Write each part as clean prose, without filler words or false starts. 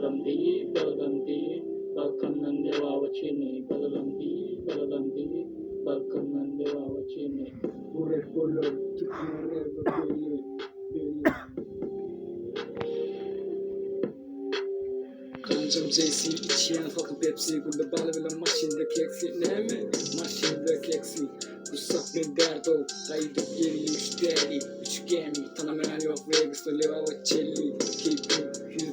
Balalamdi, Balkandan deva vachini, Balalamdi, Balkandan deva vachini. Burek bolor, çıkmare ve belli. Kancam JC, içiyen halkın Pepsi, Gunda balı bile maşinde keksi, ne mi? Maşinde keksi. Kussak ben derdo, kaydıp geri müşteri. Üçgeni, tanımayan yok Vegas'ta leva ve çelli. Keyfim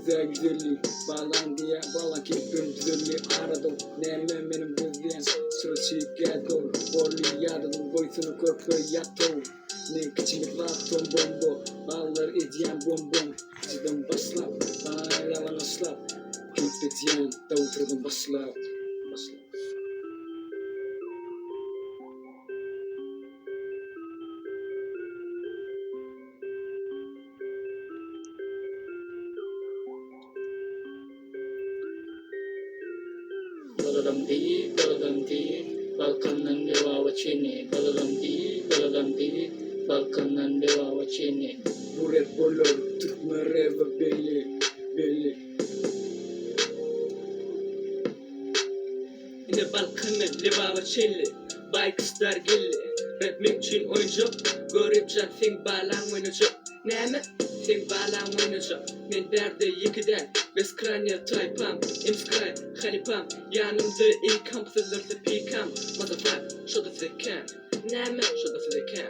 %150, bağlan diye bağlan keyfim düzeli. Aradım, neymen benim gözleyen. Sırası geldi, borlu yardım, boysunu korku yattı. Ne küçük laktım bombo, bağlar ediyen bombom. Cidden başlap, bana yalan aslap. Keyfetiyen, davuturdum başlap. Balalamdi, Balkandan deva vachini, Balalamdi, Balkandan deva vachini. Burek bolor, çıkmare ve belli. Yine Balkan'ın leva ve çelli, Baykıslar gelli. Rapmek için oyuncu, görüpcan sen bağlan oyuncu. Neme? Sen bağlan oyuncu. Men derde yıkıdan, bez kranya taypam, imskray, halipam. Yanımda ilk kampsızlarsa pikam. Motherfucker, şurada zekan. Neme? Şurada zekan.